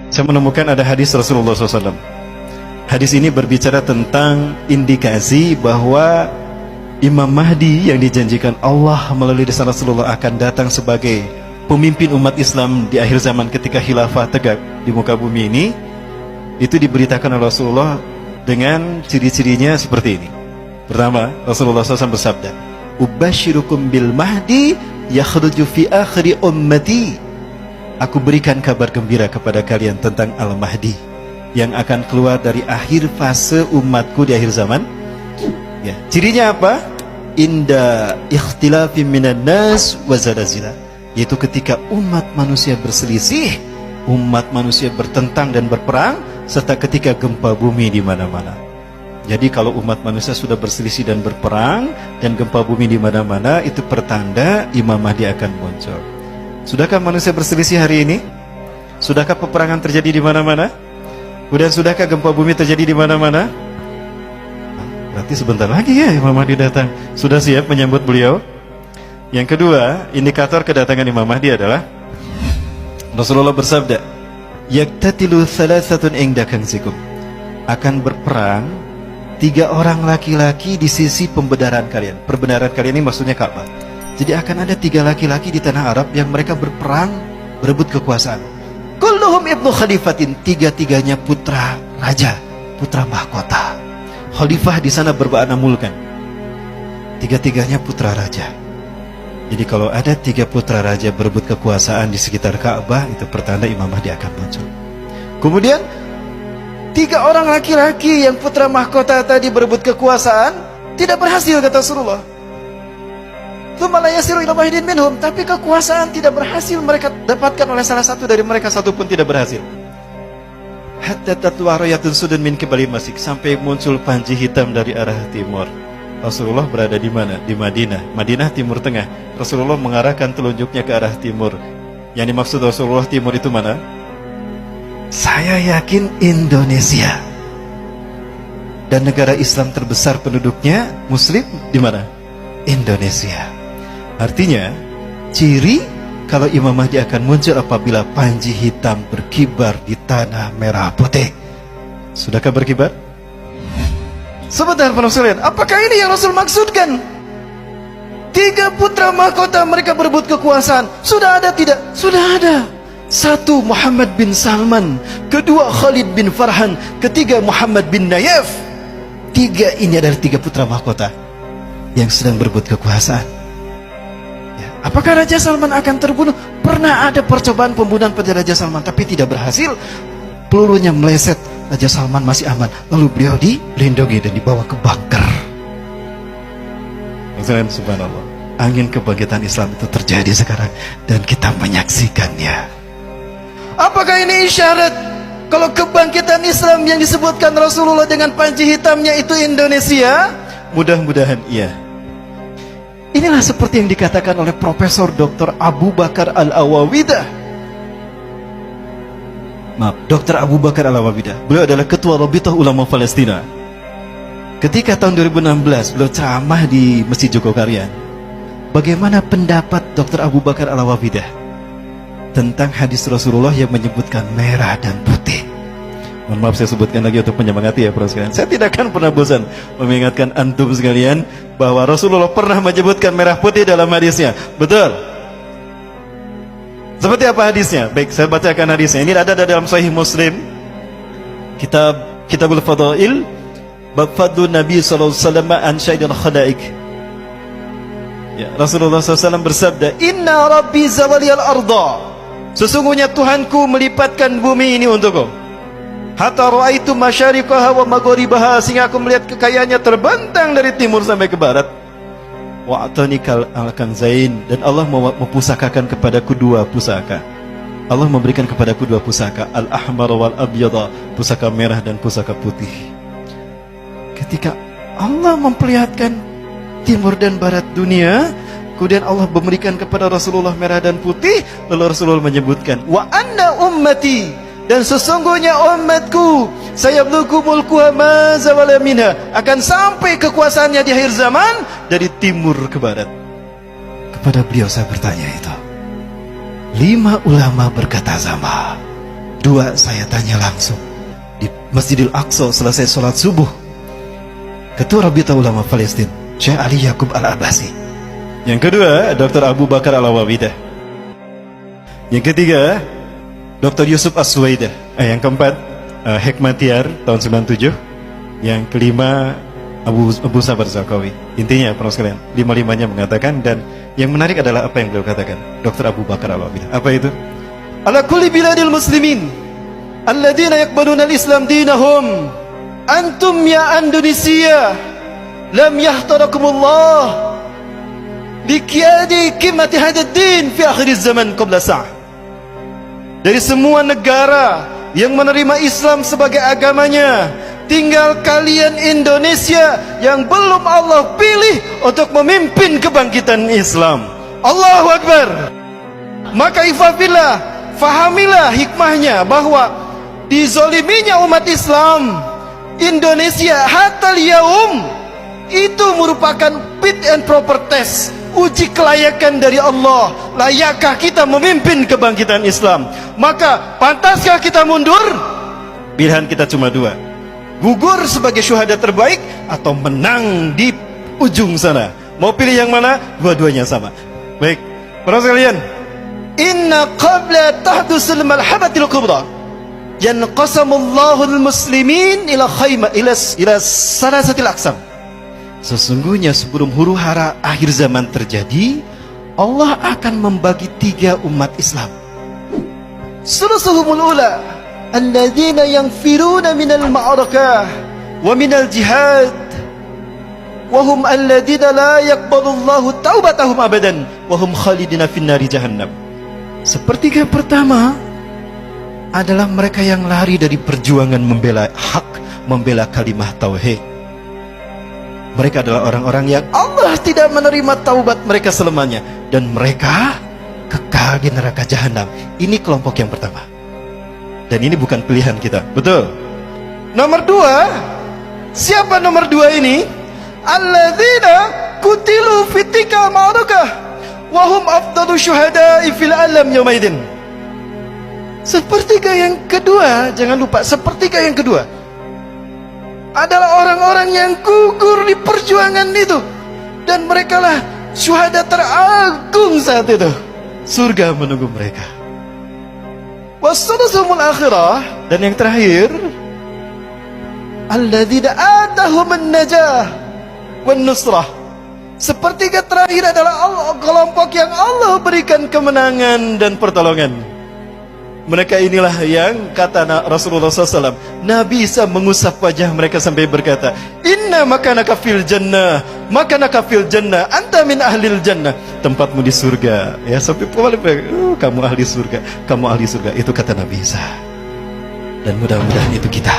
saya menemukan ada hadis Rasulullah SAW. Hadis ini berbicara tentang indikasi bahwa Imam Mahdi yang dijanjikan Allah melalui lisan Rasulullah akan datang sebagai pemimpin umat Islam di akhir zaman ketika khilafah tegak di muka bumi ini. Itu diberitakan oleh Rasulullah dengan ciri-cirinya seperti ini. Pertama, Rasulullah SAW bersabda, "Ubashirukum bil Mahdi yakhruju fi akhiri ummati." Aku berikan kabar gembira kepada kalian tentang Al-Mahdi yang akan keluar dari akhir fase umatku di akhir zaman. Ya, cirinya apa? Inda ikhtilafi minan nas wa zalazila, yaitu ketika umat manusia berselisih, umat manusia bertentang dan berperang, serta ketika gempa bumi di mana-mana. Jadi kalau umat manusia sudah berselisih dan berperang dan gempa bumi di mana-mana, itu pertanda Imam Mahdi akan muncul. Sudahkah manusia berselisih hari ini? Sudahkah peperangan terjadi di mana-mana? Kemudian sudahkah gempa bumi terjadi di mana-mana? Berarti sebentar lagi ya Imam Mahdi datang. Sudah siap menyambut beliau? Yang kedua, indikator kedatangan Imam Mahdi adalah Rasulullah bersabda, "Yaktatilu thalathatun inda kanzikum." Akan berperang 3 orang laki-laki di sisi pembenaran kalian. Perbenaran kalian ini maksudnya Ka'bah. Jadi akan ada 3 laki-laki di tanah Arab yang mereka berperang, berebut kekuasaan. Kulluhum ibnu khalifatin, 3-3-nya putra raja, putra mahkota. Khalifah di sana bermakna mulkan. 3-3-nya putra raja. Jadi kalau ada 3 putra raja berebut kekuasaan di sekitar Ka'bah, itu pertanda Imam Mahdi akan muncul. Kemudian 3 orang laki-laki yang putra mahkota tadi berebut kekuasaan tidak berhasil, kata Rasulullah. Tsumma la yasiru ila wahidin minhum, tapi kekuasaan tidak berhasil mereka dapatkan oleh salah satu dari mereka, satu pun tidak berhasil. Hatta tatwa rayatun sudun min qibali masjid, sampai muncul panji hitam dari arah timur. Rasulullah berada di mana? Di Madinah. Madinah timur tengah. Rasulullah mengarahkan telunjuknya ke arah timur. Yang dimaksud Rasulullah timur itu mana? Saya yakin Indonesia. Dan negara Islam terbesar penduduknya Muslim di mana? Indonesia. Artinya, ciri kalau Imam Mahdi akan muncul apabila panji hitam berkibar di tanah merah putih. Sudahkah berkibar? Sebentar para sekalian, apakah ini yang Rasul maksudkan? 3 putra mahkota mereka berebut kekuasaan. Sudah ada tidak? Sudah ada. 1 Muhammad bin Salman, kedua Khalid bin Farhan, ketiga Muhammad bin Nayef. 3 ini adalah 3 putra mahkota yang sedang berebut kekuasaan. Ya, apakah Raja Salman akan terbunuh? Pernah ada percobaan pembunuhan pada Raja Salman, tapi tidak berhasil. Pelurunya meleset, Raja Salman masih aman. Lalu beliau dilindungi dan dibawa ke bunker. Subhanallah, angin kebangkitan Islam itu terjadi sekarang dan kita menyaksikannya. Apakah ini isyarat kalau kebangkitan Islam yang disebutkan Rasulullah dengan panji hitamnya itu Indonesia? Mudah-mudahan iya. Inilah seperti yang dikatakan oleh Profesor Dr. Abu Bakar Al-Awawidah. Maaf, Dr. Abu Bakar Al-Awawidah. Beliau adalah Ketua Rabithah Ulama Palestina. Ketika tahun 2016 beliau ceramah di Masjid Jogokarian, bagaimana pendapat Dr. Abu Bakar Al-Awawidah tentang hadis Rasulullah yang menyebutkan merah dan putih? Mohon maaf saya sebutkan lagi untuk menyemangati ya para sekalian. Saya tidak akan pernah bosan mengingatkan antum sekalian bahwa Rasulullah pernah menyebutkan merah putih dalam hadisnya. Betul? Seperti apa hadisnya? Baik, saya bacakan hadisnya. Ini ada dalam Sahih Muslim, Kitabul Fadail, bab fadlu Nabi sallallahu alaihi wasallam an syaidil khalaik. Ya, Rasulullah SAW bersabda, "Inna Rabbi zawaliyal arda." Sesungguhnya Tuhanku melipatkan bumi ini untukku. Hatta ra'aitu masyariqaha wa magharibaha, sehingga aku melihat kekayaannya terbentang dari timur sampai ke barat. Wa atanikal al-kanzain, dan Allah mempusakakan kepadaku 2 pusaka. Allah memberikan kepadaku 2 pusaka, al-ahmar wal abyada, pusaka merah dan pusaka putih. Ketika Allah memperlihatkan timur dan barat dunia, kemudian Allah memberikan kepada Rasulullah merah dan putih, lalu Rasulullah menyebutkan, wa anna ummati, dan sesungguhnya umatku, sayabluku mulkuha ma zawala minha, akan sampai kekuasaannya di akhir zaman dari timur ke barat. Kepada beliau saya bertanya itu. 5 ulama berkata sama, kedua saya tanya langsung di Masjidil Aqsa selesai sholat subuh. Ketua Rabita Ulama Palestina Syekh Ali Yaqub Al-Abbasi. Yang kedua Dr. Abu Bakar Al-Awabidah. Yang ketiga Dr. Yusuf As-Suwaidah. Yang keempat Hekmatiar tahun 97. Yang kelima Abu Sabar Zakawi. Intinya para sekalian, lima-limanya mengatakan, dan yang menarik adalah apa yang beliau katakan, Dr. Abu Bakar Al-Awabidah. Apa itu? Ala kulli biladil muslimin alladhina yaqbaluna al-islam dinahum, antum ya Indonesia lam yahtarakumullah liqiyadi qimati hadad din fi akhir zaman qabla sa'ah. Dari semua negara yang menerima Islam sebagai agamanya, tinggal kalian Indonesia yang belum Allah pilih untuk memimpin kebangkitan Islam. Allahu Akbar. Maka ikhwafillah, fahamilah hikmahnya bahwa dizoliminya umat Islam Indonesia hatta yaum itu merupakan fit and proper test, uji kelayakan dari Allah. Layakkah kita memimpin kebangkitan Islam? Maka pantaskah kita mundur? Pilihan kita cuma dua: gugur sebagai syuhada terbaik atau menang di ujung sana. Mau pilih yang mana? Dua-duanya sama. Baik, para sekalian, inna qabla tahdusul malhabatil kubra yanqasamullahu al-muslimin ila khayma ila salasatil aqsam. Sesungguhnya sebelum huru hara akhir zaman terjadi, Allah akan membagi tiga umat Islam. Sulusuhumul ula alladzina yanfiruna minal ma'arakah wa minal jihad wa hum alladzina la yaqbalullahu taubatahum abadan wa hum khalidina finnari jahannam. Sepertiga pertama adalah mereka yang lari dari perjuangan membela hak, membela kalimah tauhid. Mereka adalah orang-orang yang Allah tidak menerima taubat mereka selamanya, dan mereka kekal di neraka jahanam. Ini kelompok yang pertama. Dan ini bukan pilihan kita, betul? Nomor dua, siapa nomor dua ini? Alladzina kutilu fitika ma'arakah wa hum afdalu syuhada'i fil alam yaumaidin. Sepertiga yang kedua, jangan lupa, sepertiga yang kedua adalah orang-orang yang gugur di perjuangan itu, dan mereka lah syuhada teragung saat itu. Surga menunggu mereka. Wassalasumul akhirah, dan yang terakhir alladzina atahumun najah wan nusrah. Sepertiga terakhir adalah kelompok yang Allah berikan kemenangan dan pertolongan. Mereka inilah yang kata Rasulullah SAW, Nabi Isa mengusap wajah mereka sampai berkata, inna makanaka fil jannah, makanaka fil jannah, anta min ahlil jannah. Tempatmu di surga. Ya, sampai kamu ahli surga, kamu ahli surga. Itu kata Nabi Isa. Dan mudah-mudahan itu kita.